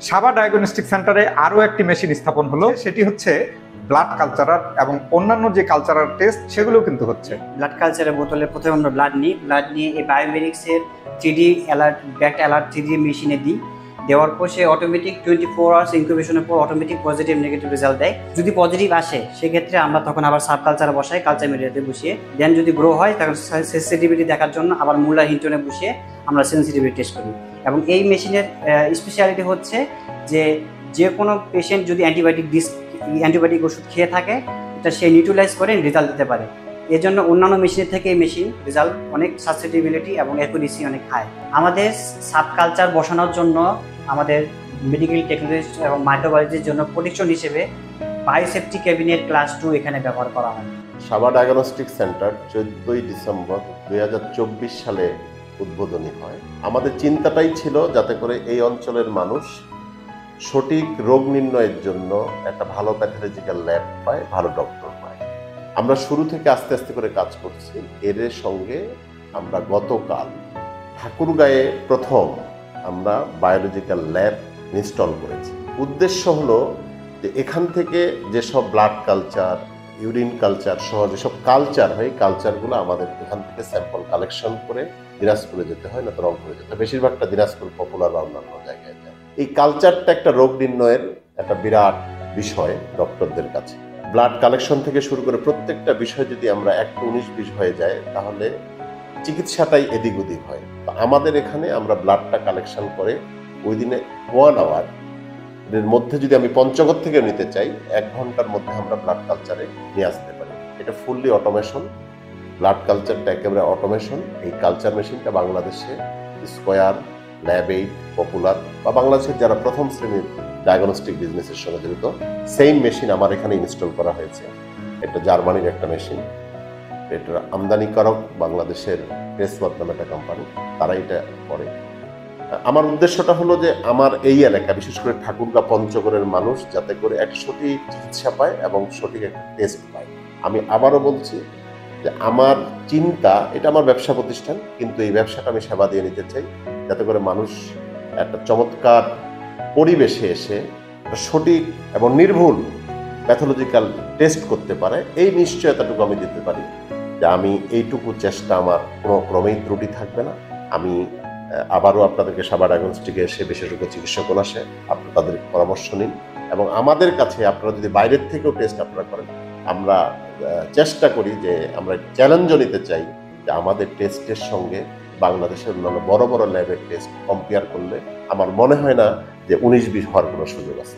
সাবা diagnostic সেন্টারে আরও একটি মেশিন স্থাপন হলো, সেটি হচ্ছে ব্লাড কালচারার এবং অন্যান্য যে কালচারাল টেস্ট সেগুলো কিন্তু হচ্ছে। ব্লাড কালচারের বোতলে প্রথমে আমরা ব্লাড নিয়ে এই বায়োমেরিক্সের 3D alert back alert 3D মেশিনে দিই। দেওয়ার পর সে অটোমেটিক 24 আওয়ার্স ইনকিউবেশনের পর অটোমেটিক পজিটিভ নেগেটিভ রেজাল্ট দেয়। যদি পজিটিভ আসে সেক্ষেত্রে আমরা তখন আবার সাব কালচারে বসাই, কালচার মিডিয়াতে বসিয়ে দেন যদি গ্রো হয় তখন সেন্সিটিভিটি দেখার জন্য আবার মুলার হিন্টনে বসিয়ে আমরা সেন্সিটিভিটি টেস্ট করি। এবং এই মেশিনের স্পেশালিটি হচ্ছে যে কোনো পেশেন্ট যদি অ্যান্টিবায়োটিক ওষুধ খেয়ে থাকে এটা সে নিউট্রালাইজ করে রেজাল্ট দিতে পারে। এর জন্য অন্যান্য মেশিনের থেকে এই মেশিন রেজাল্ট অনেক সাসেপ্টিবিলিটি এবং অ্যাকুরেসি অনেক হাই। আমাদের সাব কালচার বসানোর জন্য আমাদের মেডিকেল টেকনোলজি এবং মাইক্রোবায়োলজির জন্য প্রোটেকশন হিসেবে বায়োসেফটি ক্যাবিনেট ক্লাস 2 এখানে ব্যবহার করা হয়। সাবা ডায়াগনস্টিক সেন্টার 14ই ডিসেম্বর 2024 সালে উদ্বোধনী হয়। আমাদের চিন্তাটাই ছিল যাতে করে এই অঞ্চলের মানুষ সঠিক রোগ নির্ণয়ের জন্য একটা ভালো প্যাথোলজিক্যাল ল্যাব পায়, ভালো ডক্টর পায়। আমরা শুরু থেকে আস্তে আস্তে করে কাজ করছি। এর সঙ্গে আমরা গতকাল ঠাকুরগাঁয়ে প্রথম আমরা বায়োলজিক্যাল ল্যাব ইনস্টল করেছি। উদ্দেশ্য হলো যে এখান থেকে যেসব ব্লাড কালচার, ইউরিন কালচার সহ যেসব কালচার হয়, কালচারগুলো আমাদের এখান থেকে স্যাম্পল কালেকশন করে দিনাজপুরে যেতে হয়, না তো রংপুরে যেতে হয়। বেশিরভাগটা দিনাজপুর পপুলার বা অন্যান্য জায়গায় যায়। এই কালচারটা একটা রোগ নির্ণয়ের একটা বিরাট বিষয় ডক্টরদের কাছে। ব্লাড কালেকশন থেকে শুরু করে প্রত্যেকটা বিষয় যদি আমরা 1-19-20 হয়ে যায় তাহলে চিকিৎসাটাই এদিক ওদিক হয়। তো আমাদের এখানে আমরা ব্লাডটা কালেকশন করে ওই দিনে 1 আওয়ার এর মধ্যে যদি আমি পঞ্চগড় থেকে নিতে চাই 1 ঘন্টার মধ্যে আমরা ব্লাড কালচারে নিয়ে আসতে পারি। এটা ফুললি অটোমেশন, ব্লাড কালচারটা একেবারে অটোমেশন। এই কালচার মেশিনটা বাংলাদেশে স্কয়ার, ল্যাব8, পপুলার বা বাংলাদেশের যারা প্রথম শ্রেণীর ডায়াগনস্টিক বিজনেসের সঙ্গে জড়িত সেম মেশিন আমার এখানে ইনস্টল করা হয়েছে। এটা জার্মানির একটা মেশিন, এটা আমদানিকারক বাংলাদেশের টেসওয়াত নামে একটা কোম্পানি, তারা এটা করে। আমার উদ্দেশ্যটা হলো যে আমার এই এলাকা বিশেষ করে ঠাকুরগাঁ পঞ্চগড়ের মানুষ যাতে করে এক সঠিক চিকিৎসা পায় এবং সঠিক একটা টেস্ট পায়। আমি আবারও বলছি যে আমার চিন্তা, এটা আমার ব্যবসা প্রতিষ্ঠান, কিন্তু এই ব্যবসাটা আমি সেবা দিয়ে নিতে চাই যাতে করে মানুষ একটা চমৎকার পরিবেশে এসে একটা সঠিক এবং নির্ভুল প্যাথোলজিক্যাল টেস্ট করতে পারে। এই নিশ্চয়তাটুকু আমি দিতে পারি যে আমি এইটুকু চেষ্টা আমার কোনো ক্রমেই ত্রুটি থাকবে না। আমি আবারও আপনাদেরকে সাবা ডায়াগনস্টিকে এসে বিশেষজ্ঞ চিকিৎসকরা আসে, আপনারা তাদের পরামর্শ নিন এবং আমাদের কাছে আপনারা যদি বাইরের থেকেও টেস্ট আপনারা করেন, আমরা চেষ্টা করি যে আমরা চ্যালেঞ্জও নিতে চাই যে আমাদের টেস্টের সঙ্গে বাংলাদেশের অন্যান্য বড় বড় ল্যাবের টেস্ট কম্পেয়ার করলে আমার মনে হয় না যে 19-20 হওয়ার কোনো সুযোগ আছে।